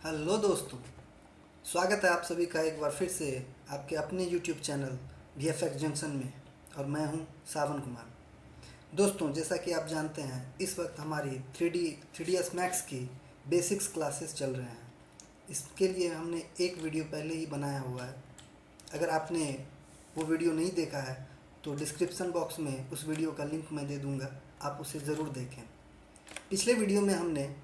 Hello दोस्तों, स्वागत है आप सभी का एक बार फिर से आपके अपने यूट्यूब चैनल VFX जंक्शन में। और मैं हूं सावन कुमार। दोस्तों, जैसा कि आप जानते हैं, इस वक्त हमारी 3ds मैक्स की बेसिक्स क्लासेस चल रहे हैं। इसके लिए हमने एक वीडियो पहले ही बनाया हुआ है। अगर आपने वो वीडियो नहीं देखा है तो डिस्क्रिप्शन बॉक्स में उस वीडियो का लिंक मैं दे दूँगा, आप उसे ज़रूर देखें। पिछले वीडियो में हमने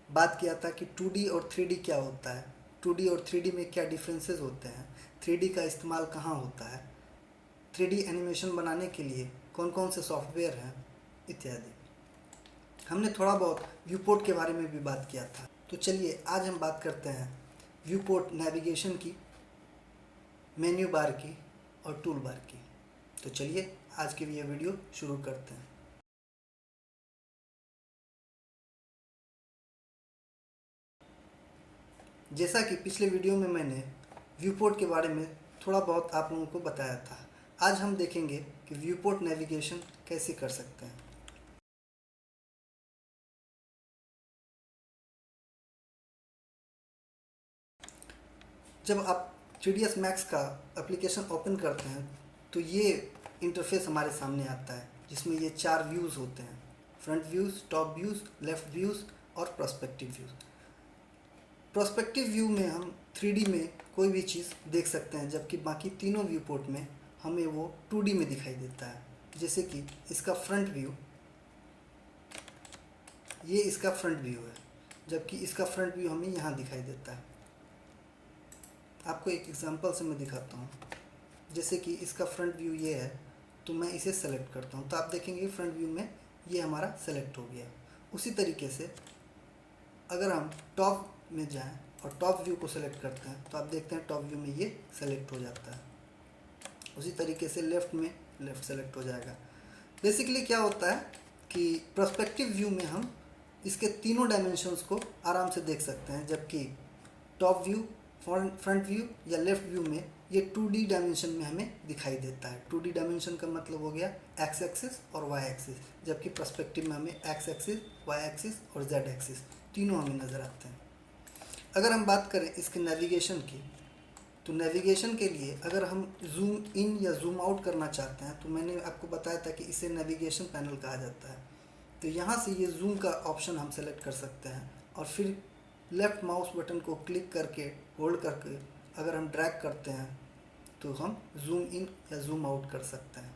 बात किया था कि 2D और 3D क्या होता है, 2D और 3D में क्या डिफरेंसेस होते हैं, 3D का इस्तेमाल कहाँ होता है, 3D एनिमेशन बनाने के लिए कौन कौन से सॉफ्टवेयर हैं इत्यादि। हमने थोड़ा बहुत व्यू पोर्ट के बारे में भी बात किया था। तो चलिए आज हम बात करते हैं व्यू पोर्ट नेविगेशन की, मेन्यू बार की और टूल बार की। तो चलिए आज की ये वीडियो शुरू करते हैं। जैसा कि पिछले वीडियो में मैंने व्यू पोर्ट के बारे में थोड़ा बहुत आप लोगों को बताया था, आज हम देखेंगे कि व्यू पोर्ट नेविगेशन कैसे कर सकते हैं। जब आप 3ds मैक्स का एप्लीकेशन ओपन करते हैं तो ये इंटरफेस हमारे सामने आता है, जिसमें ये 4 व्यूज़ होते हैं: front views, top views, left views और प्रोस्पेक्टिव व्यूज़। प्रोस्पेक्टिव व्यू में हम 3D में कोई भी चीज़ देख सकते हैं, जबकि बाकी तीनों व्यू पोर्ट में हमें वो 2D में दिखाई देता है। जैसे कि इसका फ्रंट व्यू, ये इसका फ्रंट व्यू है, जबकि इसका फ्रंट व्यू हमें यहाँ दिखाई देता है। आपको एक एग्जांपल से मैं दिखाता हूँ। जैसे कि इसका फ्रंट व्यू ये है, तो मैं इसे सेलेक्ट करता हूँ तो आप देखेंगे फ्रंट व्यू में ये हमारा सेलेक्ट हो गया। उसी तरीके से अगर हम टॉप में जाएं और टॉप व्यू को सेलेक्ट करते हैं तो आप देखते हैं टॉप व्यू में ये सेलेक्ट हो जाता है। उसी तरीके से लेफ़्ट में लेफ़्ट सेलेक्ट हो जाएगा। बेसिकली क्या होता है कि पर्सपेक्टिव व्यू में हम इसके तीनों डायमेंशंस को आराम से देख सकते हैं, जबकि टॉप व्यू, फ्रंट व्यू या लेफ़्ट व्यू में ये 2D डायमेंशन में हमें दिखाई देता है। 2D डायमेंशन का मतलब हो गया एक्स एक्सिस और वाई एक्सिस, जबकि पर्सपेक्टिव में हमें एक्स एक्सिस, वाई एक्सिस और जेड एक्सिस तीनों हमें नज़र आते हैं। अगर हम बात करें इसके नेविगेशन की, तो नेविगेशन के लिए अगर हम जूम इन या जूम आउट करना चाहते हैं तो मैंने आपको बताया था कि इसे नेविगेशन पैनल कहा जाता है। तो यहाँ से ये जूम का ऑप्शन हम सेलेक्ट कर सकते हैं और फिर लेफ़्ट माउस बटन को क्लिक करके होल्ड करके अगर हम ड्रैग करते हैं तो हम जूम इन या जूम आउट कर सकते हैं।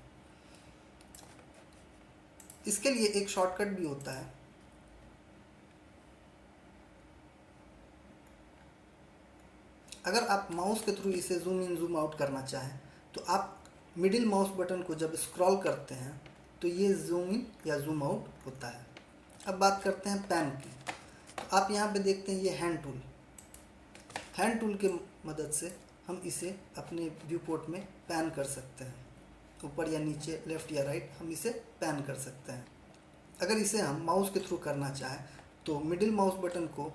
इसके लिए एक शॉर्टकट भी होता है। अगर आप माउस के थ्रू इसे जूम इन जूम आउट करना चाहें तो आप मिडिल माउस बटन को जब स्क्रॉल करते हैं तो ये जूम इन या जूम आउट होता है। अब बात करते हैं पैन की। तो आप यहाँ पे देखते हैं ये हैंड टूल के मदद से हम इसे अपने व्यू पोर्ट में पैन कर सकते हैं। ऊपर या नीचे, लेफ़्ट या राइट, हम इसे पैन कर सकते हैं। अगर इसे हम माउस के थ्रू करना चाहें तो मिडिल माउस बटन को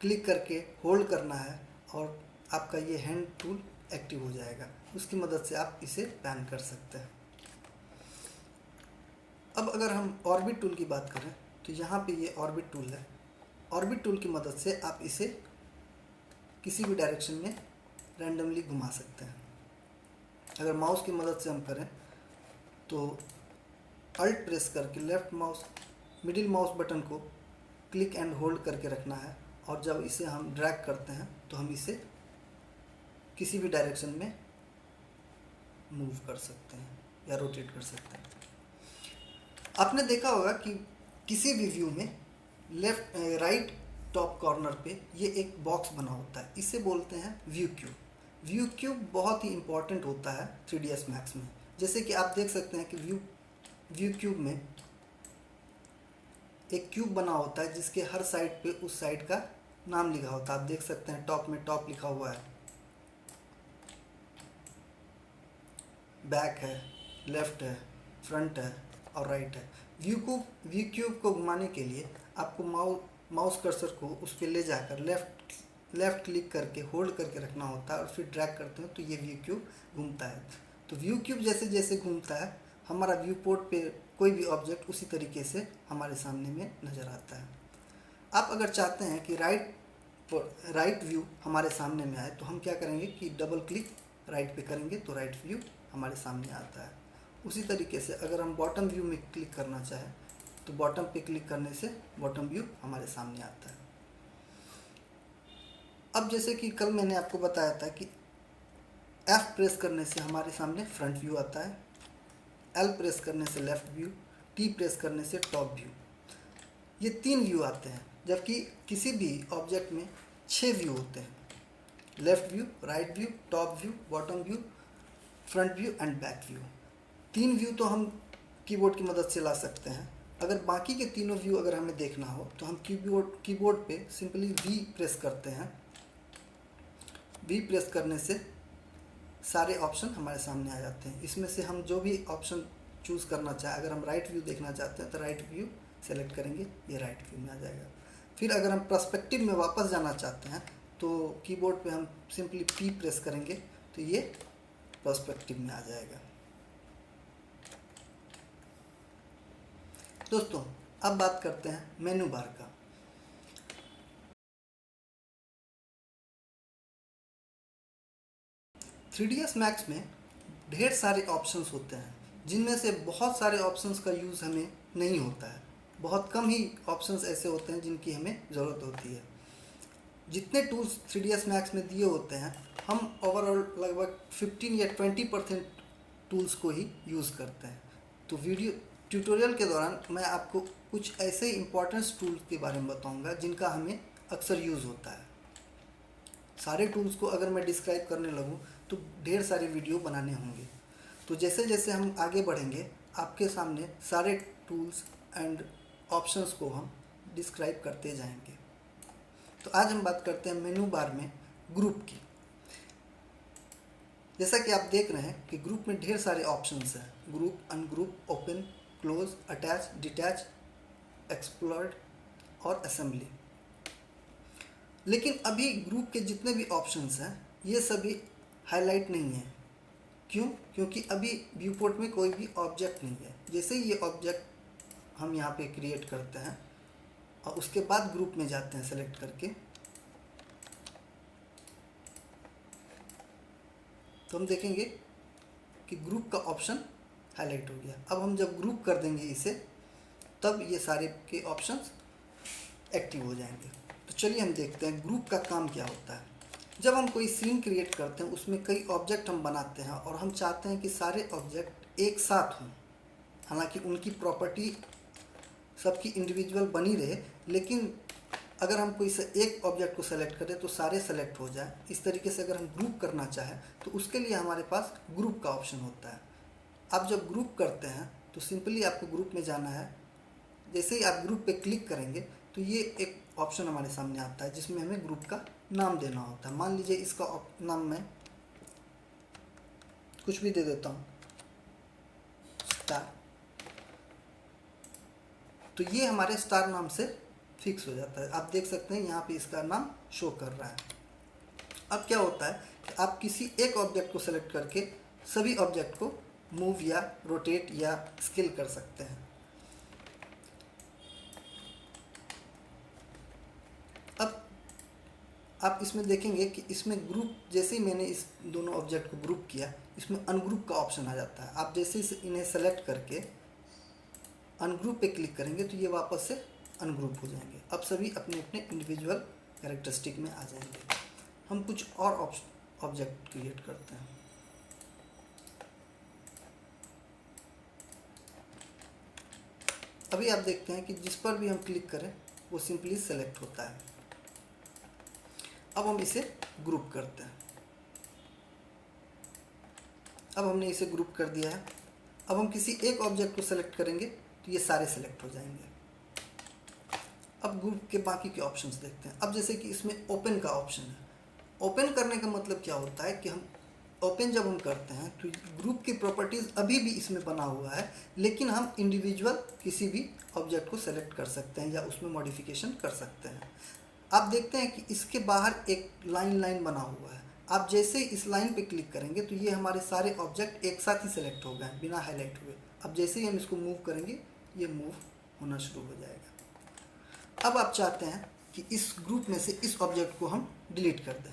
क्लिक करके होल्ड करना है और आपका ये हैंड टूल एक्टिव हो जाएगा। उसकी मदद से आप इसे पैन कर सकते हैं। अब अगर हम ऑर्बिट टूल की बात करें तो यहाँ पे ये ऑर्बिट टूल है। ऑर्बिट टूल की मदद से आप इसे किसी भी डायरेक्शन में रैंडमली घुमा सकते हैं। अगर माउस की मदद से हम करें तो अल्ट प्रेस करके left mouse middle mouse button को क्लिक एंड होल्ड करके रखना है और जब इसे हम ड्रैग करते हैं तो हम इसे किसी भी डायरेक्शन में मूव कर सकते हैं या रोटेट कर सकते हैं। आपने देखा होगा कि किसी भी व्यू में लेफ्ट राइट टॉप कॉर्नर पे ये एक बॉक्स बना होता है, इसे बोलते हैं व्यू क्यूब। व्यू क्यूब बहुत ही इम्पॉर्टेंट होता है 3ds मैक्स में। जैसे कि आप देख सकते हैं कि व्यू क्यूब में एक क्यूब बना होता है जिसके हर साइड पे उस साइड का नाम लिखा होता है। आप देख सकते हैं टॉप में टॉप लिखा हुआ है, बैक है, लेफ़्ट है, फ्रंट है और राइट है। व्यू क्यूब को घुमाने के लिए आपको माउस कर्सर को उस पर ले जाकर लेफ़्ट क्लिक करके होल्ड करके रखना होता है और फिर ड्रैग करते हैं तो ये व्यू क्यूब घूमता है। तो व्यू क्यूब जैसे जैसे घूमता है हमारा व्यू पोर्ट पे कोई भी ऑब्जेक्ट उसी तरीके से हमारे सामने में नज़र आता है। आप अगर चाहते हैं कि राइट राइट व्यू हमारे सामने में आए तो हम क्या करेंगे कि डबल क्लिक राइट पे करेंगे तो राइट व्यू हमारे सामने आता है। उसी तरीके से अगर हम बॉटम व्यू में क्लिक करना चाहें तो बॉटम पे क्लिक करने से बॉटम व्यू हमारे सामने आता है। अब जैसे कि कल मैंने आपको बताया था कि F प्रेस करने से हमारे सामने फ्रंट व्यू आता है, L प्रेस करने से लेफ़्ट व्यू, T प्रेस करने से टॉप व्यू। ये 3 व्यू आते हैं, जबकि किसी भी ऑब्जेक्ट में 6 व्यू होते हैं, left view, right view, top view, bottom view, front view and back view. 3 view तो हम कीबोर्ड की मदद से ला सकते हैं। अगर बाकी के तीनों व्यू अगर हमें देखना हो तो हम कीबोर्ड पे सिंपली V प्रेस करते हैं। V प्रेस करने से सारे ऑप्शन हमारे सामने आ जाते हैं। इसमें से हम जो भी ऑप्शन चूज़ करना चाहें, अगर हम राइट व्यू देखना चाहते हैं तो राइट व्यू सेलेक्ट करेंगे, ये राइट व्यू में आ जाएगा। फिर अगर हम पर्सपेक्टिव में वापस जाना चाहते हैं तो कीबोर्ड पे हम सिंपली P प्रेस करेंगे तो ये पर्सपेक्टिव में आ जाएगा। दोस्तों अब बात करते हैं मेनू बार का। थ्री मैक्स में ढेर सारे ऑप्शंस होते हैं, जिनमें से बहुत सारे ऑप्शंस का यूज़ हमें नहीं होता है। बहुत कम ही ऑप्शंस ऐसे होते हैं जिनकी हमें ज़रूरत होती है। जितने टूल्स 3ds मैक्स में दिए होते हैं, हम ओवरऑल लगभग 15 या 20% टूल्स को ही यूज़ करते हैं। तो वीडियो ट्यूटोरियल के दौरान मैं आपको कुछ ऐसे इंपॉर्टेंट टूल्स के बारे में बताऊंगा जिनका हमें अक्सर यूज़ होता है। सारे टूल्स को अगर मैं डिस्क्राइब करने लगूं तो ढेर सारे वीडियो बनाने होंगे। तो जैसे जैसे हम आगे बढ़ेंगे आपके सामने सारे टूल्स एंड ऑप्शंस को हम डिस्क्राइब करते जाएंगे। तो आज हम बात करते हैं मेनू बार में ग्रुप की। जैसा कि आप देख रहे हैं कि ग्रुप में ढेर सारे ऑप्शंस हैं, group, ungroup, open, close, attach, detach, explored और असेंबली। लेकिन अभी ग्रुप के जितने भी ऑप्शंस हैं ये सभी हाईलाइट नहीं है। क्यों? क्योंकि अभी व्यू पोर्ट में कोई भी ऑब्जेक्ट नहीं है। जैसे ही ये ऑब्जेक्ट हम यहाँ पे क्रिएट करते हैं और उसके बाद ग्रुप में जाते हैं सेलेक्ट करके, तो हम देखेंगे कि ग्रुप का ऑप्शन हाईलाइट हो गया। अब हम जब ग्रुप कर देंगे इसे तब ये सारे के ऑप्शंस एक्टिव हो जाएंगे। तो चलिए हम देखते हैं ग्रुप का काम क्या होता है। जब हम कोई सीन क्रिएट करते हैं, उसमें कई ऑब्जेक्ट हम बनाते हैं और हम चाहते हैं कि सारे ऑब्जेक्ट एक साथ हों। हालांकि उनकी प्रॉपर्टी सबकी इंडिविजुअल बनी रहे, लेकिन अगर हम कोई से एक ऑब्जेक्ट को सेलेक्ट करें तो सारे सेलेक्ट हो जाए। इस तरीके से अगर हम ग्रुप करना चाहें तो उसके लिए हमारे पास ग्रुप का ऑप्शन होता है। आप जब ग्रुप करते हैं तो सिंपली आपको ग्रुप में जाना है। जैसे ही आप ग्रुप पे क्लिक करेंगे तो ये एक ऑप्शन हमारे सामने आता है जिसमें हमें ग्रुप का नाम देना होता है। मान लीजिए इसका नाम मैं कुछ भी दे देता हूँ, स्टार। तो ये हमारे स्टार नाम से फिक्स हो जाता है। आप देख सकते हैं यहाँ पे इसका नाम शो कर रहा है। अब क्या होता है कि आप किसी एक ऑब्जेक्ट को सेलेक्ट करके सभी ऑब्जेक्ट को मूव या रोटेट या स्केल कर सकते हैं। अब आप इसमें देखेंगे कि इसमें ग्रुप, जैसे ही मैंने इस दोनों ऑब्जेक्ट को ग्रुप किया, इसमें अनग्रुप का ऑप्शन आ जाता है। आप जैसे ही इन्हें सेलेक्ट करके अनग्रुप पे क्लिक करेंगे तो ये वापस से अनग्रुप हो जाएंगे। अब सभी अपने अपने इंडिविजुअल कैरेक्टरिस्टिक में आ जाएंगे। हम कुछ और ऑब्जेक्ट क्रिएट करते हैं। अभी आप देखते हैं कि जिस पर भी हम क्लिक करें वो सिंपली सेलेक्ट होता है। अब हम इसे ग्रुप करते हैं। अब हमने इसे ग्रुप कर दिया है। अब हम किसी एक ऑब्जेक्ट को सेलेक्ट करेंगे तो ये सारे सेलेक्ट हो जाएंगे। अब ग्रुप के बाकी के ऑप्शंस देखते हैं। अब जैसे कि इसमें ओपन का ऑप्शन है। ओपन करने का मतलब क्या होता है कि हम ओपन जब हम करते हैं तो ग्रुप की प्रॉपर्टीज़ अभी भी इसमें बना हुआ है, लेकिन हम इंडिविजुअल किसी भी ऑब्जेक्ट को सेलेक्ट कर सकते हैं या उसमें मॉडिफिकेशन कर सकते हैं। आप देखते हैं कि इसके बाहर एक लाइन बना हुआ है। आप जैसे ही इस लाइन पे क्लिक करेंगे तो ये हमारे सारे ऑब्जेक्ट एक साथ ही सेलेक्ट हो गए बिना हाईलाइट हुए। अब जैसे ही हम इसको मूव करेंगे ये मूव होना शुरू हो जाएगा। अब आप चाहते हैं कि इस ग्रुप में से इस ऑब्जेक्ट को हम डिलीट कर दें।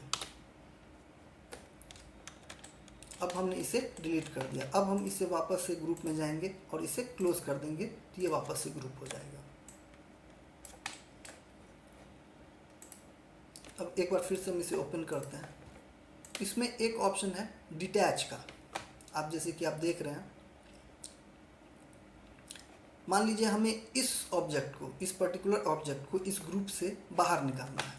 अब हमने इसे डिलीट कर दिया। अब हम इसे वापस से ग्रुप में जाएंगे और इसे क्लोज कर देंगे तो ये वापस से ग्रुप हो जाएगा। अब एक बार फिर से हम इसे ओपन करते हैं। इसमें एक ऑप्शन है डिटैच का। आप जैसे कि आप देख रहे हैं, मान लीजिए हमें इस ऑब्जेक्ट को, इस पर्टिकुलर ऑब्जेक्ट को इस ग्रुप से बाहर निकालना है,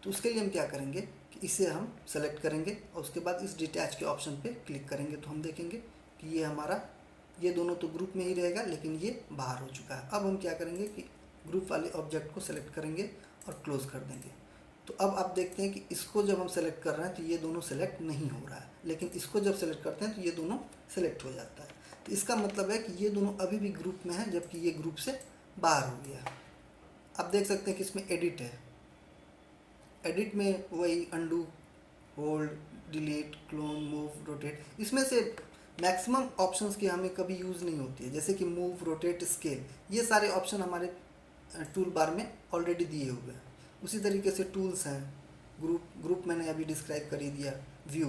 तो उसके लिए हम क्या करेंगे कि इसे हम सेलेक्ट करेंगे और उसके बाद इस डिटैच के ऑप्शन पे क्लिक करेंगे तो हम देखेंगे कि ये हमारा, ये दोनों तो ग्रुप में ही रहेगा लेकिन ये बाहर हो चुका है। अब हम क्या करेंगे कि ग्रुप वाले ऑब्जेक्ट को सेलेक्ट करेंगे और क्लोज कर देंगे। तो अब आप देखते हैं कि इसको जब हम सेलेक्ट कर रहे हैं तो ये दोनों सेलेक्ट नहीं हो रहा है, लेकिन इसको जब सेलेक्ट करते हैं तो ये दोनों सेलेक्ट हो जाता है। तो इसका मतलब है कि ये दोनों अभी भी ग्रुप में है जबकि ये ग्रुप से बाहर हो गया है। आप देख सकते हैं कि इसमें एडिट है। एडिट में वही undo, hold, delete, clone, move, rotate, इसमें से मैक्सिमम ऑप्शंस की हमें कभी यूज़ नहीं होती है, जैसे कि मूव, रोटेट, स्केल, ये सारे ऑप्शन हमारे टूल बार में ऑलरेडी दिए हुए हैं। उसी तरीके से टूल्स हैं, ग्रुप मैंने अभी डिस्क्राइब कर ही दिया, view,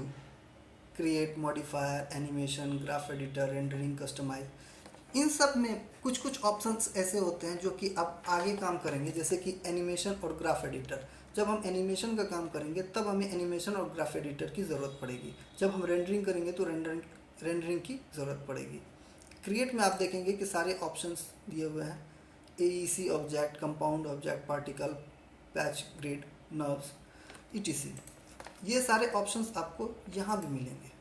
create, modifier, animation, graph editor, rendering, customise, इन सब में कुछ कुछ ऑप्शंस ऐसे होते हैं जो कि आप आगे काम करेंगे, जैसे कि एनिमेशन और ग्राफ एडिटर। जब हम एनिमेशन का काम करेंगे तब हमें एनिमेशन और ग्राफ एडिटर की ज़रूरत पड़ेगी। जब हम रेंडरिंग करेंगे तो रेंडरिंग की ज़रूरत पड़ेगी। क्रिएट में आप देखेंगे कि सारे ऑप्शंस दिए हुए हैं, AEC object, compound object, particle, patch, grid, nerves, ETC, ये सारे ऑप्शंस आपको यहाँ भी मिलेंगे।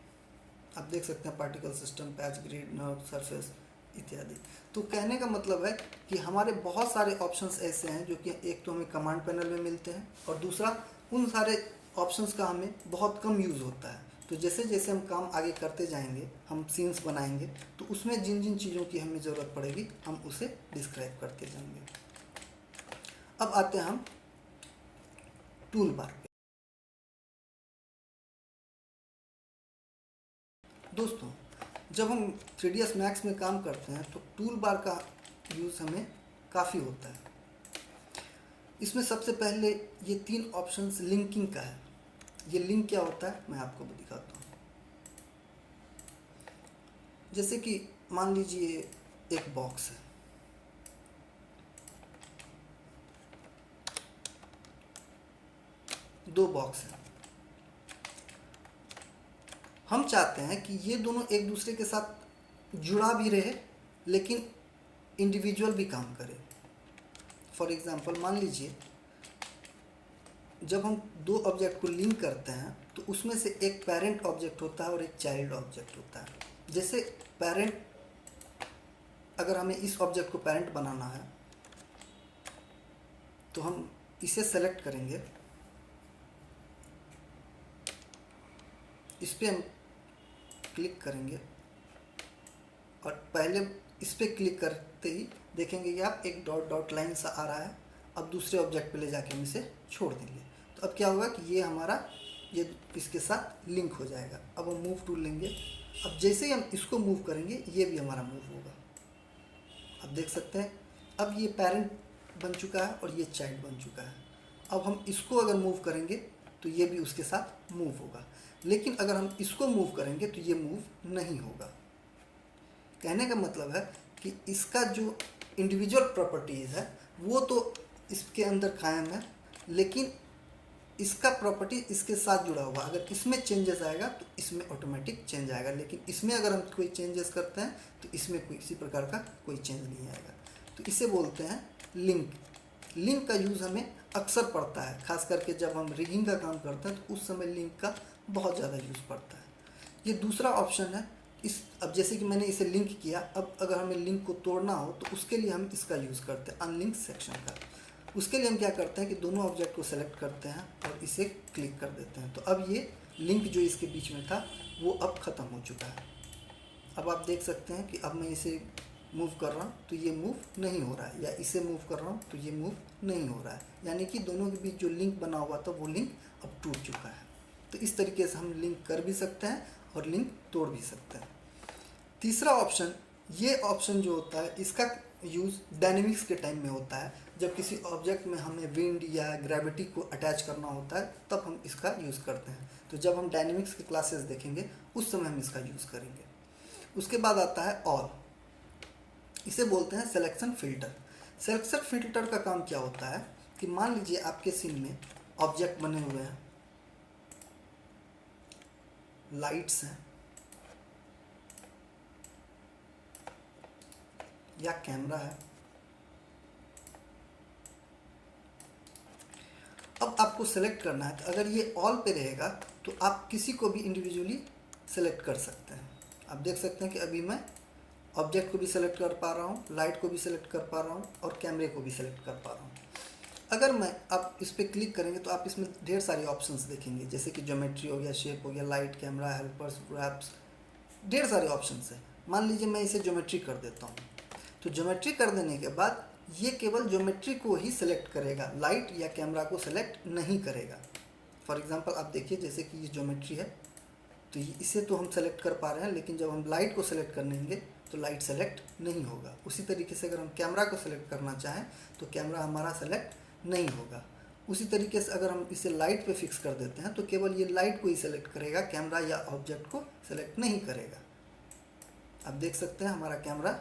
आप देख सकते हैं particle system, patch, grid, nerve, surface इत्यादि। तो कहने का मतलब है कि हमारे बहुत सारे ऑप्शंस ऐसे हैं जो कि एक तो हमें कमांड पैनल में मिलते हैं और दूसरा उन सारे ऑप्शंस का हमें बहुत कम यूज़ होता है। तो जैसे जैसे हम काम आगे करते जाएंगे, हम सीन्स बनाएंगे, तो उसमें जिन जिन चीज़ों की हमें ज़रूरत पड़ेगी हम उसे डिस्क्राइब करते जाएंगे। अब आते हैं हम टूल बार पे। दोस्तों, जब हम 3ds Max में काम करते हैं तो टूल बार का यूज़ हमें काफ़ी होता है। इसमें सबसे पहले ये 3 ऑप्शंस लिंकिंग का है। ये लिंक क्या होता है मैं आपको भी दिखाता हूँ। जैसे कि मान लीजिए एक बॉक्स है, दो बॉक्स हैं, हम चाहते हैं कि ये दोनों एक दूसरे के साथ जुड़ा भी रहे लेकिन इंडिविजुअल भी काम करे। फॉर एग्जांपल मान लीजिए जब हम दो ऑब्जेक्ट को लिंक करते हैं तो उसमें से एक पेरेंट ऑब्जेक्ट होता है और एक चाइल्ड ऑब्जेक्ट होता है। जैसे पेरेंट, अगर हमें इस ऑब्जेक्ट को पेरेंट बनाना है तो हम इसे सेलेक्ट करेंगे, इस पर हम क्लिक करेंगे और पहले इस पर क्लिक करते ही देखेंगे कि आप एक डॉट डॉट लाइन सा आ रहा है। अब दूसरे ऑब्जेक्ट पे ले जाके हम इसे छोड़ देंगे तो अब क्या होगा कि ये हमारा, ये इसके साथ लिंक हो जाएगा। अब हम मूव टूल लेंगे, अब जैसे ही हम इसको मूव करेंगे ये भी हमारा मूव होगा। आप देख सकते हैं अब ये पेरेंट बन चुका है और ये चाइल्ड बन चुका है। अब हम इसको अगर मूव करेंगे तो ये भी उसके साथ मूव होगा, लेकिन अगर हम इसको मूव करेंगे तो ये मूव नहीं होगा। कहने का मतलब है कि इसका जो इंडिविजुअल प्रॉपर्टीज़ है वो तो इसके अंदर कायम है, लेकिन इसका प्रॉपर्टी इसके साथ जुड़ा हुआ। अगर इसमें चेंजेस आएगा तो इसमें ऑटोमेटिक चेंज आएगा, लेकिन इसमें अगर हम कोई चेंजेस करते हैं तो इसमें कोई किसी प्रकार का कोई चेंज नहीं आएगा। तो इसे बोलते हैं लिंक। लिंक का यूज़ हमें अक्सर पड़ता है, खास करके जब हम रिगिंग का काम करते हैं तो उस समय लिंक का बहुत ज़्यादा यूज़ पड़ता है। ये दूसरा ऑप्शन है इस, अब जैसे कि मैंने इसे लिंक किया, अब अगर हमें लिंक को तोड़ना हो तो उसके लिए हम इसका यूज़ करते हैं, अनलिंक सेक्शन का। उसके लिए हम क्या करते हैं कि दोनों ऑब्जेक्ट को सेलेक्ट करते हैं और इसे क्लिक कर देते हैं। तो अब ये लिंक जो इसके बीच में था वो अब ख़त्म हो चुका है। अब आप देख सकते हैं कि अब मैं इसे मूव कर रहा हूँ तो ये मूव नहीं हो रहा है, या इसे मूव कर रहा हूँ तो ये मूव नहीं हो रहा है, यानी कि दोनों के बीच जो लिंक बना हुआ था वो लिंक अब टूट चुका है। तो इस तरीके से हम लिंक कर भी सकते हैं और लिंक तोड़ भी सकते हैं। तीसरा ऑप्शन, ये ऑप्शन जो होता है इसका यूज़ डायनेमिक्स के टाइम में होता है, जब किसी ऑब्जेक्ट में हमें विंड या ग्रेविटी को अटैच करना होता है तब हम इसका यूज़ करते हैं। तो जब हम डायनेमिक्स के क्लासेस देखेंगे उस समय हम इसका यूज़ करेंगे। उसके बाद आता है ऑल, इसे बोलते हैं सिलेक्शन फ़िल्टर। सिलेक्शन फ़िल्टर का काम क्या होता है कि मान लीजिए आपके सीन में ऑब्जेक्ट बने हुए हैं, लाइट्स हैं या कैमरा है। अब आपको सेलेक्ट करना है, तो अगर ये ऑल पे रहेगा तो आप किसी को भी इंडिविजुअली सेलेक्ट कर सकते हैं। आप देख सकते हैं कि अभी मैं ऑब्जेक्ट को भी सेलेक्ट कर पा रहा हूँ, लाइट को भी सेलेक्ट कर पा रहा हूँ और कैमरे को भी सेलेक्ट कर पा रहा हूँ। अगर मैं आप इस पर क्लिक करेंगे तो आप इसमें ढेर सारे ऑप्शंस देखेंगे, जैसे कि ज्योमेट्री हो गया, शेप हो गया, लाइट, कैमरा, हेल्पर्स, रैप्स, ढेर सारे ऑप्शंस हैं। मान लीजिए मैं इसे ज्योमेट्री कर देता हूँ, तो ज्योमेट्री कर देने के बाद ये केवल ज्योमेट्री को ही सिलेक्ट करेगा, लाइट या कैमरा को सिलेक्ट नहीं करेगा। फॉर एग्जांपल आप देखिए, जैसे कि ये ज्योमेट्री है तो इसे तो हम सेलेक्ट कर पा रहे हैं, लेकिन जब हम लाइट को सेलेक्ट करेंगे तो लाइट सेलेक्ट नहीं होगा। उसी तरीके से अगर हम कैमरा को सेलेक्ट करना चाहें तो कैमरा हमारा सेलेक्ट नहीं होगा। उसी तरीके से अगर हम इसे लाइट पे फिक्स कर देते हैं तो केवल ये लाइट को ही सेलेक्ट करेगा, कैमरा या ऑब्जेक्ट को सेलेक्ट नहीं करेगा। आप देख सकते हैं हमारा कैमरा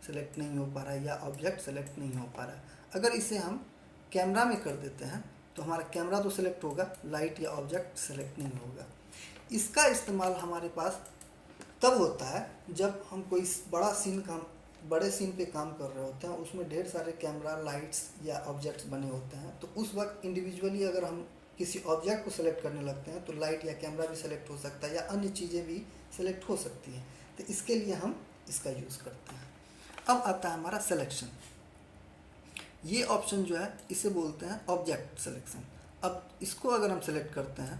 सेलेक्ट नहीं हो पा रहा है या ऑब्जेक्ट सेलेक्ट नहीं हो पा रहा है। अगर इसे हम कैमरा में कर देते हैं तो हमारा कैमरा तो सेलेक्ट होगा, लाइट या ऑब्जेक्ट सेलेक्ट नहीं होगा। इसका इस्तेमाल हमारे पास तब होता है जब हम कोई बड़े सीन पे काम कर रहे होते हैं, उसमें ढेर सारे कैमरा, लाइट्स या ऑब्जेक्ट्स बने होते हैं। तो उस वक्त इंडिविजुअली अगर हम किसी ऑब्जेक्ट को सेलेक्ट करने लगते हैं तो लाइट या कैमरा भी सेलेक्ट हो सकता है या अन्य चीज़ें भी सेलेक्ट हो सकती हैं। तो इसके लिए हम इसका यूज़ करते हैं। अब आता है हमारा सिलेक्शन। ये ऑप्शन जो है इसे बोलते हैं ऑब्जेक्ट सिलेक्शन। अब इसको अगर हम सेलेक्ट करते हैं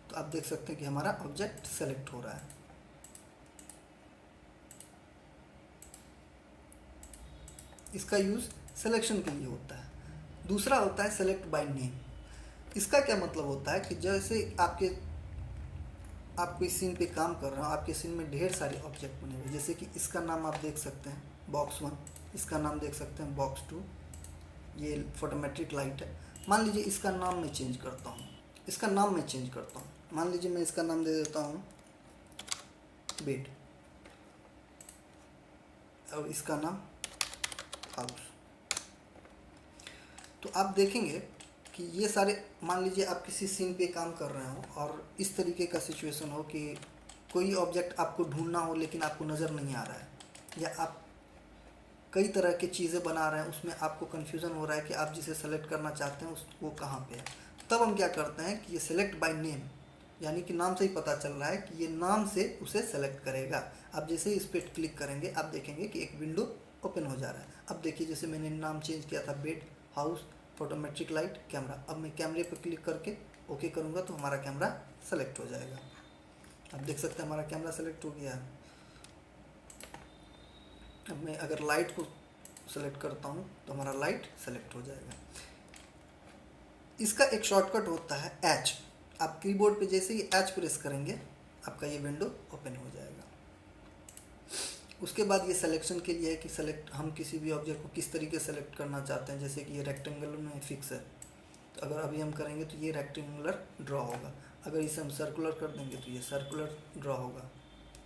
तो आप देख सकते हैं कि हमारा ऑब्जेक्ट सेलेक्ट हो रहा है। इसका यूज़ सिलेक्शन के लिए होता है। दूसरा होता है सेलेक्ट बाय नेम। इसका क्या मतलब होता है कि जैसे आप कोई सीन पे काम कर रहे हो, आपके सीन में ढेर सारे ऑब्जेक्ट बने हुए, जैसे कि इसका नाम आप देख सकते हैं बॉक्स 1, इसका नाम देख सकते हैं बॉक्स 2, ये फोटोमेट्रिक लाइट है। मान लीजिए इसका नाम मैं चेंज करता हूँ, मान लीजिए मैं इसका नाम दे देता हूँ बेड और इसका नाम हाउस। तो आप देखेंगे कि ये सारे, मान लीजिए आप किसी सीन पे काम कर रहे हो और इस तरीके का सिचुएशन हो कि कोई ऑब्जेक्ट आपको ढूंढना हो लेकिन आपको नज़र नहीं आ रहा है, या आप कई तरह की चीज़ें बना रहे हैं, उसमें आपको कन्फ्यूज़न हो रहा है कि आप जिसे सेलेक्ट करना चाहते हैं वो कहाँ पे है। तब हम क्या करते हैं कि ये सेलेक्ट बाय नेम, यानी कि नाम से ही पता चल रहा है कि ये नाम से उसे सेलेक्ट करेगा। आप जैसे ही इस पर क्लिक करेंगे आप देखेंगे कि एक विंडो ओपन हो जा रहा है। अब देखिए, जैसे मैंने नाम चेंज किया था bed, house, photometric light, camera. अब मैं कैमरे पर क्लिक करके ओके करूँगा तो हमारा कैमरा सेलेक्ट हो जाएगा। आप देख सकते हैं हमारा कैमरा सेलेक्ट हो गया है। अब मैं अगर लाइट को सेलेक्ट करता हूँ तो हमारा लाइट सेलेक्ट हो जाएगा। इसका एक शॉर्टकट होता है एच। आप कीबोर्ड पे जैसे ही एच प्रेस करेंगे आपका ये विंडो ओपन हो जाएगा। उसके बाद ये सिलेक्शन के लिए है कि हम किसी भी ऑब्जेक्ट को किस तरीके से सेलेक्ट करना चाहते हैं। जैसे कि ये रेक्टेंगल में फिक्स है, तो अगर अभी हम करेंगे तो ये रेक्टेंगुलर ड्रॉ होगा। अगर इसे हम सर्कुलर कर देंगे तो ये सर्कुलर ड्रॉ होगा।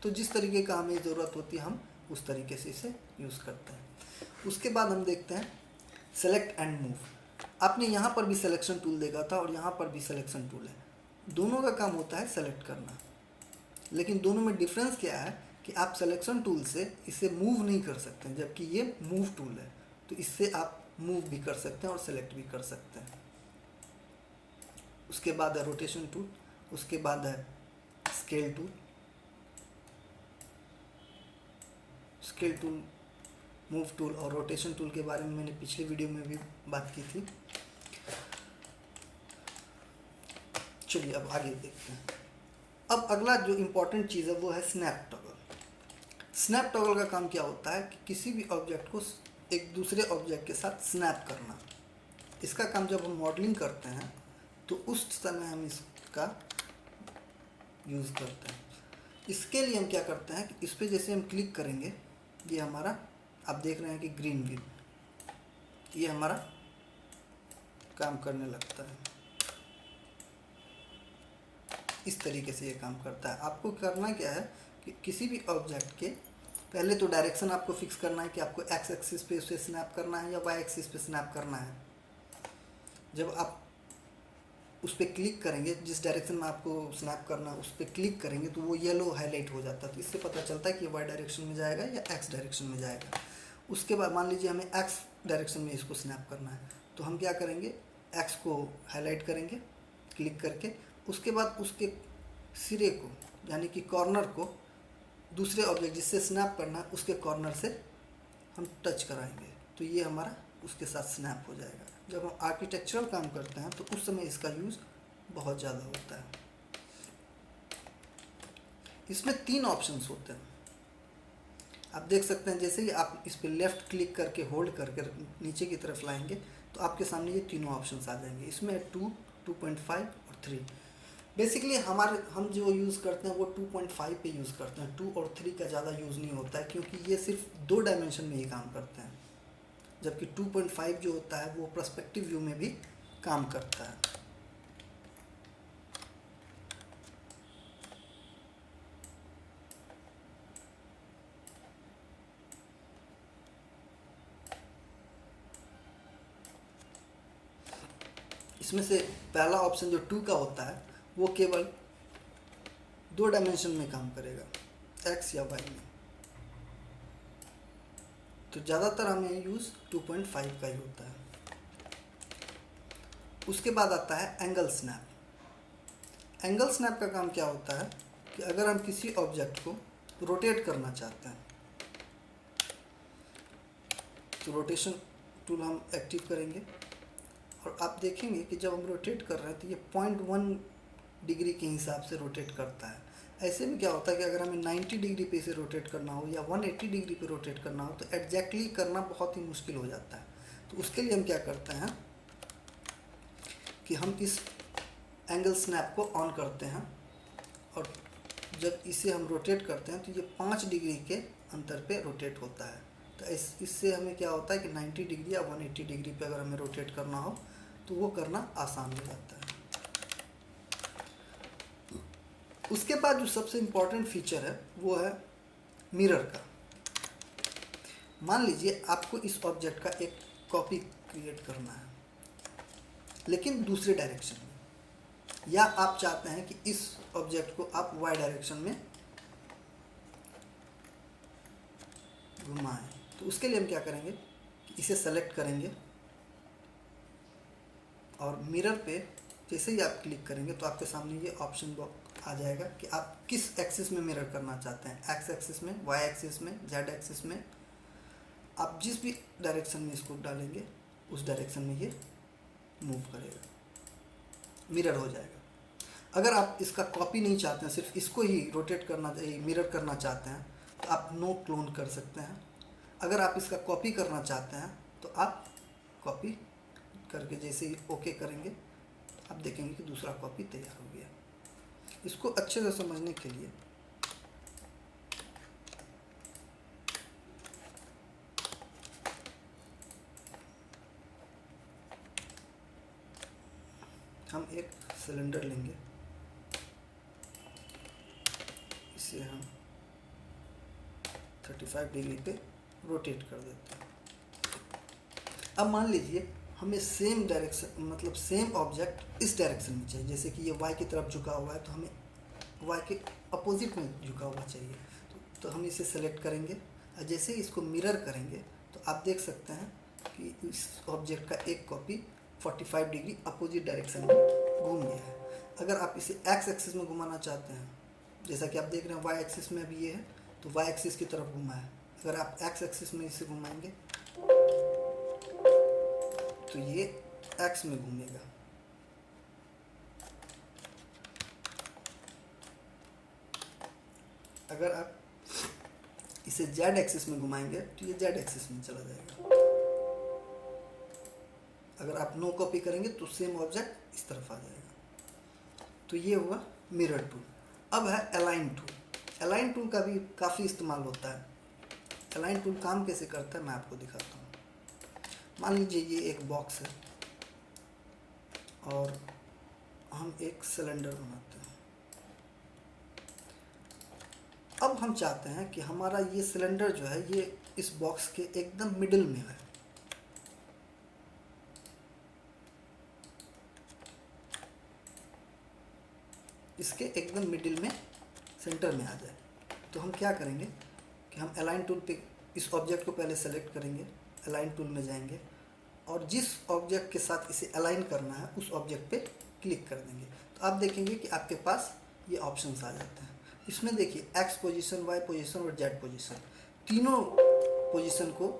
तो जिस तरीके का हमें ज़रूरत होती है हम उस तरीके से इसे यूज़ करते हैं। उसके बाद हम देखते हैं सेलेक्ट एंड मूव। आपने यहाँ पर भी सिलेक्शन टूल देखा था और यहाँ पर भी सिलेक्शन टूल है। दोनों का काम होता है सेलेक्ट करना, लेकिन दोनों में डिफरेंस क्या है कि आप सिलेक्शन टूल से इसे मूव नहीं कर सकते हैं, जबकि ये मूव टूल है तो इससे आप मूव भी कर सकते हैं और सेलेक्ट भी कर सकते हैं। उसके बाद है रोटेशन टूल, उसके बाद है scale tool. Scale tool, move tool और रोटेशन टूल के बारे में मैंने पिछले वीडियो में भी बात की थी। चलिए अब आगे देखते हैं। अब अगला जो इम्पोर्टेंट चीज़ है वो है स्नैप टॉगल। स्नैप टॉगल का काम क्या होता है कि किसी भी ऑब्जेक्ट को एक दूसरे ऑब्जेक्ट के साथ स्नैप करना। इसका काम जब हम मॉडलिंग करते हैं तो उस समय हम इसका यूज़ करते हैं। इसके लिए हम क्या करते हैं कि इस पर जैसे हम क्लिक करेंगे ये हमारा आप देख रहे हैं कि ग्रीन व्हील, ये हमारा काम करने लगता है। इस तरीके से ये काम करता है। आपको करना क्या है कि किसी भी ऑब्जेक्ट के पहले तो डायरेक्शन आपको फिक्स करना है कि आपको एक्स एक्सिस पे उसे स्नैप करना है या वाई एक्सिस पे स्नैप करना है। जब आप उस पर क्लिक करेंगे, जिस डायरेक्शन में आपको स्नैप करना है उस पर क्लिक करेंगे तो वो येलो हाईलाइट हो जाता है। तो इससे पता चलता है कि वाई डायरेक्शन में जाएगा या एक्स डायरेक्शन में जाएगा। उसके बाद मान लीजिए हमें एक्स डायरेक्शन में इसको स्नैप करना है, तो हम क्या करेंगे, एक्स को हाईलाइट करेंगे क्लिक करके। उसके बाद उसके सिरे को यानी कि कॉर्नर को दूसरे ऑब्जेक्ट जिससे स्नैप करना है उसके कॉर्नर से हम टच कराएंगे, तो ये हमारा उसके साथ स्नैप हो जाएगा। जब हम आर्किटेक्चरल काम करते हैं तो उस समय इसका यूज़ बहुत ज़्यादा होता है। इसमें 3 ऑप्शंस होते हैं, आप देख सकते हैं। जैसे ही आप इस पर लेफ़्ट क्लिक करके होल्ड करके नीचे की तरफ लाएंगे तो आपके सामने ये तीनों ऑप्शंस आ जाएंगे। इसमें 2, 2.5 और 3। बेसिकली हम जो यूज़ करते हैं वो 2.5 पे यूज़ करते हैं। 2 और 3 का ज़्यादा यूज़ नहीं होता है क्योंकि ये सिर्फ 2 डायमेंशन में ही काम करते हैं, जबकि 2.5 जो होता है वो पर्सपेक्टिव व्यू में भी काम करता है। इसमें से पहला ऑप्शन जो 2 का होता है वो केवल 2 डायमेंशन में काम करेगा, एक्स या वाई में। तो ज़्यादातर हमें यूज़ 2.5 का ही होता है। उसके बाद आता है एंगल स्नैप। एंगल स्नैप का काम क्या होता है कि अगर हम किसी ऑब्जेक्ट को रोटेट करना चाहते हैं तो रोटेशन टूल हम एक्टिव करेंगे और आप देखेंगे कि जब हम रोटेट कर रहे हैं तो ये 0.1 डिग्री के हिसाब से रोटेट करता है। ऐसे में क्या होता है कि अगर हमें 90 डिग्री पे इसे रोटेट करना हो या 180 डिग्री पे रोटेट करना हो तो एग्जैक्टली करना बहुत ही मुश्किल हो जाता है। तो उसके लिए हम क्या करते हैं कि हम इस एंगल स्नैप को ऑन करते हैं और जब इसे हम रोटेट करते हैं तो ये 5 डिग्री के अंतर पे रोटेट होता है। तो इससे हमें क्या होता है कि 90 डिग्री या 180 डिग्री पे अगर हमें रोटेट करना हो तो वो करना आसान हो जाता है। उसके बाद जो सबसे इम्पोर्टेंट फीचर है वो है मिरर का। मान लीजिए आपको इस ऑब्जेक्ट का एक कॉपी क्रिएट करना है लेकिन दूसरे डायरेक्शन में, या आप चाहते हैं कि इस ऑब्जेक्ट को आप वाई डायरेक्शन में घुमाएं। तो उसके लिए हम क्या करेंगे कि इसे सेलेक्ट करेंगे और मिरर पे जैसे ही आप क्लिक करेंगे तो आपके सामने ये ऑप्शन बॉक्स आ जाएगा कि आप किस एक्सिस में मिरर करना चाहते हैं, एक्स एक्सिस में, वाई एक्सिस में, जेड एक्सिस में। आप जिस भी डायरेक्शन में इसको डालेंगे उस डायरेक्शन में ये मूव करेगा, मिरर हो जाएगा। अगर आप इसका कॉपी नहीं चाहते हैं, सिर्फ इसको ही रोटेट करना, मिरर करना चाहते हैं तो आप नो क्लोन कर सकते हैं। अगर आप इसका कॉपी करना चाहते हैं तो आप कॉपी करके जैसे ही ओके करेंगे आप देखेंगे कि दूसरा कॉपी तैयार हो गया। इसको अच्छे से समझने के लिए हम एक सिलेंडर लेंगे, इसे हम 35 डिग्री पे रोटेट कर देते हैं। अब मान लीजिए हमें सेम डायरेक्शन, मतलब सेम ऑब्जेक्ट इस डायरेक्शन में चाहिए। जैसे कि ये वाई की तरफ झुका हुआ है तो हमें वाई के अपोजिट में झुका हुआ चाहिए। तो हम इसे सेलेक्ट करेंगे और जैसे ही इसको मिरर करेंगे तो आप देख सकते हैं कि इस ऑब्जेक्ट का एक कॉपी 45 डिग्री अपोजिट डायरेक्शन में घूम गया है। अगर आप इसे एक्स एक्सिस में घुमाना चाहते हैं, जैसा कि आप देख रहे हैं वाई एक्सिस में अभी ये है तो वाई एक्सिस की तरफ घुमा है। अगर आप एक्स एक्सिस में इसे घुमाएंगे तो ये एक्स में घूमेगा। अगर आप इसे जेड एक्सिस में घुमाएंगे तो ये जेड एक्सिस में चला जाएगा। अगर आप नो कॉपी करेंगे तो सेम ऑब्जेक्ट इस तरफ आ जाएगा। तो ये हुआ मिरर टूल। अब है अलाइन टूल। अलाइन टूल का भी काफ़ी इस्तेमाल होता है। अलाइन टूल काम कैसे करता है मैं आपको दिखाता हूँ। मान लीजिए ये एक बॉक्स है और हम एक सिलेंडर बनाते हैं। अब हम चाहते हैं कि हमारा ये सिलेंडर जो है ये इस बॉक्स के एकदम मिडिल में है। इसके एकदम मिडिल में सेंटर में आ जाए। तो हम क्या करेंगे कि हम अलाइन टूल पे इस ऑब्जेक्ट को पहले सेलेक्ट करेंगे, अलाइन टूल में जाएंगे और जिस ऑब्जेक्ट के साथ इसे अलाइन करना है उस ऑब्जेक्ट पे क्लिक कर देंगे। तो आप देखेंगे कि आपके पास ये ऑप्शंस आ जाते हैं। इसमें देखिए एक्स पोजीशन, वाई पोजीशन और जेड पोजीशन, तीनों पोजीशन को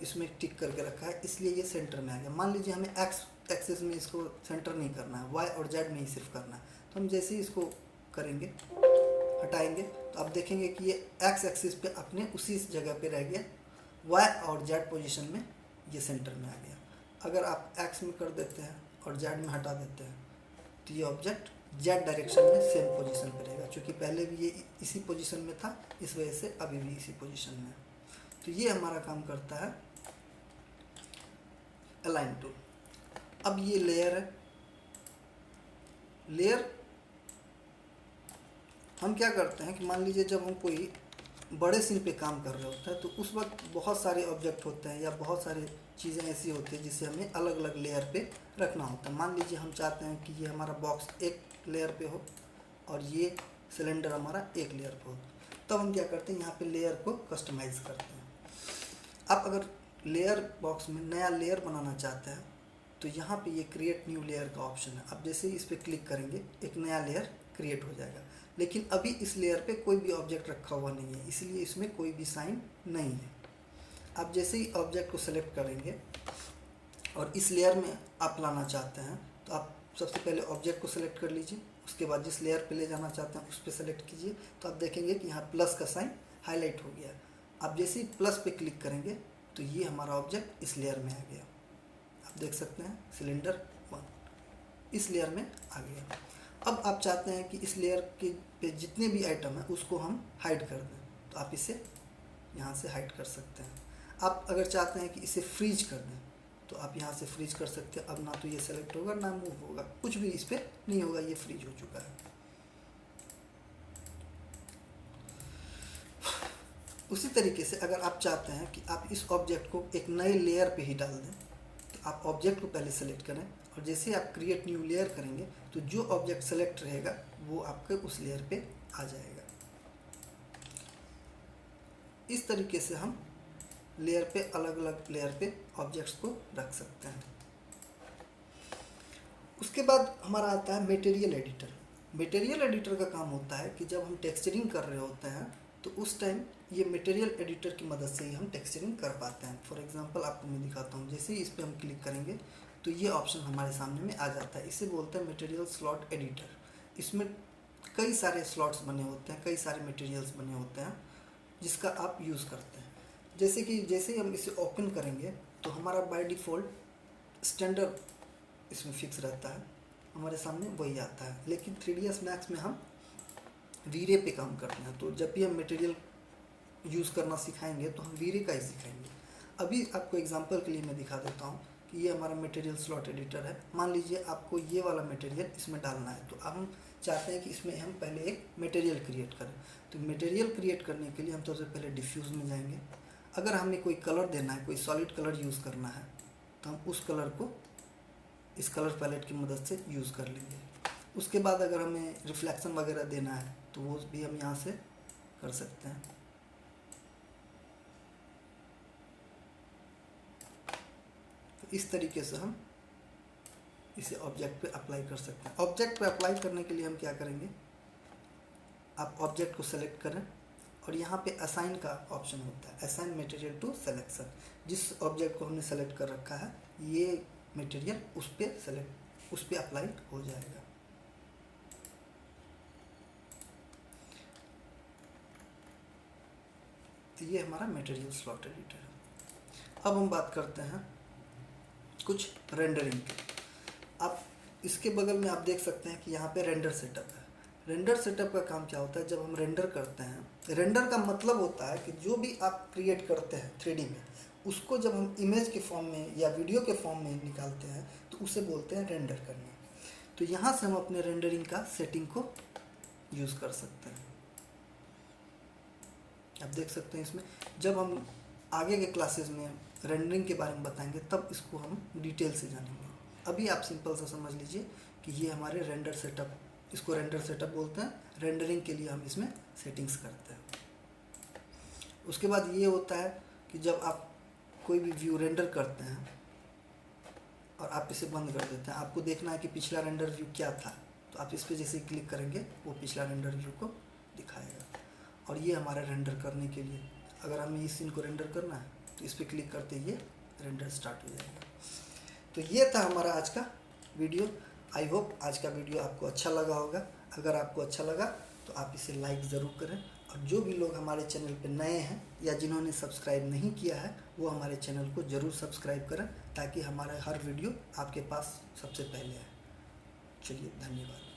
इसमें टिक करके रखा है, इसलिए ये सेंटर में आ गया। मान लीजिए हमें एक्स एक्सिस में इसको सेंटर नहीं करना है, वाई और जेड में ही सिर्फ करना है। तो हम जैसे ही इसको करेंगे, हटाएंगे, तो आप देखेंगे कि ये एक्स एक्सिस पे अपने उसी जगह पे रह गया, वाई और जेड पोजीशन में ये सेंटर में आ गया। अगर आप एक्स में कर देते हैं और जेड में हटा देते हैं तो ये ऑब्जेक्ट जेड डायरेक्शन में सेम पोजीशन पे रहेगा, क्योंकि पहले भी ये इसी पोजीशन में था, इस वजह से अभी भी इसी पोजीशन में है। तो ये हमारा काम करता है अलाइन टूल। अब ये लेयर है, लेयर हम क्या करते हैं कि मान लीजिए जब हम कोई बड़े सीन पे काम कर रहे होते हैं तो उस वक्त बहुत सारे ऑब्जेक्ट होते हैं या बहुत सारी चीज़ें ऐसी होती हैं जिसे हमें अलग अलग लेयर पे रखना होता है। मान लीजिए हम चाहते हैं कि ये हमारा बॉक्स एक लेयर पे हो और ये सिलेंडर हमारा एक लेयर पे हो, तब हम क्या करते हैं यहाँ पे लेयर को कस्टमाइज़ करते हैं। आप अगर लेयर बॉक्स में नया लेयर बनाना चाहते हैं तो यहाँ पे ये क्रिएट न्यू लेयर का ऑप्शन है। आप जैसे ही इस पर क्लिक करेंगे एक नया लेयर क्रिएट हो जाएगा, लेकिन अभी इस लेयर पे कोई भी ऑब्जेक्ट रखा हुआ नहीं है, इसलिए इसमें कोई भी साइन नहीं है। आप जैसे ही ऑब्जेक्ट को सेलेक्ट करेंगे और इस लेयर में आप लाना चाहते हैं तो आप सबसे पहले ऑब्जेक्ट को सेलेक्ट कर लीजिए, उसके बाद जिस लेयर पे ले जाना चाहते हैं उस पर सेलेक्ट कीजिए। तो आप देखेंगे कि यहाँ प्लस का साइन हाईलाइट हो गया। आप जैसे ही प्लस पे क्लिक करेंगे तो ये हमारा ऑब्जेक्ट इस लेयर में आ गया। आप देख सकते हैं सिलेंडर 1 इस लेयर में आ गया। अब आप चाहते हैं कि इस लेयर के पे जितने भी आइटम हैं उसको हम हाइड कर दें, तो आप इसे यहाँ से हाइड कर सकते हैं। आप अगर चाहते हैं कि इसे फ्रीज कर दें तो आप यहाँ से फ्रीज कर सकते हैं। अब ना तो ये सेलेक्ट होगा ना मूव होगा, कुछ भी इस पर नहीं होगा, ये फ्रीज हो चुका है। उसी तरीके से अगर आप चाहते हैं कि आप इस ऑब्जेक्ट को एक नए लेयर पे ही डाल दें तो आप ऑब्जेक्ट को पहले सेलेक्ट करें और जैसे आप क्रिएट न्यू लेयर करेंगे तो जो ऑब्जेक्ट सेलेक्ट रहेगा वो आपके उस लेयर पे आ जाएगा। इस तरीके से हम लेयर पे अलग अलग लेयर पे ऑब्जेक्ट्स को रख सकते हैं। उसके बाद हमारा आता है मटेरियल एडिटर। मटेरियल एडिटर का काम होता है कि जब हम टेक्सचरिंग कर रहे होते हैं तो उस टाइम ये मटेरियल एडिटर की मदद से ही हम टेक्सचरिंग कर पाते हैं। फॉर एग्जांपल आपको मैं दिखाता हूँ। जैसे ही इस पर हम क्लिक करेंगे तो ये ऑप्शन हमारे सामने में आ जाता है। इसे बोलते हैं मटेरियल स्लॉट एडिटर। इसमें कई सारे स्लॉट्स बने होते हैं, कई सारे मटेरियल्स बने होते हैं जिसका आप यूज़ करते हैं। जैसे ही हम इसे ओपन करेंगे तो हमारा बाय डिफ़ॉल्ट स्टैंडर्ड इसमें फिक्स रहता है, हमारे सामने वही आता है। लेकिन 3ds Max में हम वीरे पे काम करते हैं, तो जब भी हम मटेरियल यूज़ करना सिखाएंगे तो हम वीरे का ही सिखाएंगे। अभी आपको एग्जांपल के लिए मैं दिखा देता हूँ कि ये हमारा मटेरियल स्लॉट एडिटर है। मान लीजिए आपको ये वाला मटेरियल इसमें डालना है, तो अब हम चाहते हैं कि इसमें हम पहले एक मटेरियल क्रिएट करें। तो मटेरियल क्रिएट करने के लिए हम सबसे पहले डिफ्यूज़ में जाएंगे। अगर हमें कोई कलर देना है, कोई सॉलिड कलर यूज़ करना है, तो हम उस कलर को इस कलर पैलेट की मदद से यूज़ कर लेंगे। उसके बाद अगर हमें रिफ्लेक्शन वगैरह देना है तो वो भी हम यहाँ से कर सकते हैं। तो इस तरीके से हम इसे ऑब्जेक्ट पे अप्लाई कर सकते हैं। ऑब्जेक्ट पे अप्लाई करने के लिए हम क्या करेंगे, आप ऑब्जेक्ट को सेलेक्ट करें और यहाँ पे असाइन का ऑप्शन होता है, असाइन मटेरियल टू सिलेक्शन। जिस ऑब्जेक्ट को हमने सेलेक्ट कर रखा है ये मटेरियल उस पर अप्लाई हो जाएगा। तो ये हमारा मटेरियल स्लॉट एडिटर है। अब हम बात करते हैं कुछ रेंडरिंग की। आप इसके बगल में आप देख सकते हैं कि यहाँ पे रेंडर सेटअप है। रेंडर सेटअप का काम क्या होता है? जब हम रेंडर करते हैं, रेंडर का मतलब होता है कि जो भी आप क्रिएट करते हैं 3D में, उसको जब हम इमेज के फॉर्म में या वीडियो के फॉर्म में निकालते हैं तो उसे बोलते हैं रेंडर करना। तो यहाँ से हम अपने रेंडरिंग का सेटिंग को यूज़ कर सकते हैं। आप देख सकते हैं इसमें, जब हम आगे के क्लासेस में रेंडरिंग के बारे में बताएंगे तब इसको हम डिटेल से जानेंगे। अभी आप सिंपल सा समझ लीजिए कि ये हमारे रेंडर सेटअप, इसको रेंडर सेटअप बोलते हैं। रेंडरिंग के लिए हम इसमें सेटिंग्स करते हैं। उसके बाद ये होता है कि जब आप कोई भी व्यू रेंडर करते हैं और आप इसे बंद कर देते हैं, आपको देखना है कि पिछला रेंडर व्यू क्या था, तो आप इस पर जैसे ही क्लिक करेंगे वो पिछला रेंडर व्यू को दिखाएगा। और ये हमारा रेंडर करने के लिए, अगर हमें इस सीन को रेंडर करना है तो इस पर क्लिक करते ही ये रेंडर स्टार्ट हो जाएगा। तो ये था हमारा आज का वीडियो। आई होप आज का वीडियो आपको अच्छा लगा होगा। अगर आपको अच्छा लगा तो आप इसे लाइक ज़रूर करें, और जो भी लोग हमारे चैनल पर नए हैं या जिन्होंने सब्सक्राइब नहीं किया है वो हमारे चैनल को ज़रूर सब्सक्राइब करें, ताकि हमारा हर वीडियो आपके पास सबसे पहले आए। चलिए, धन्यवाद।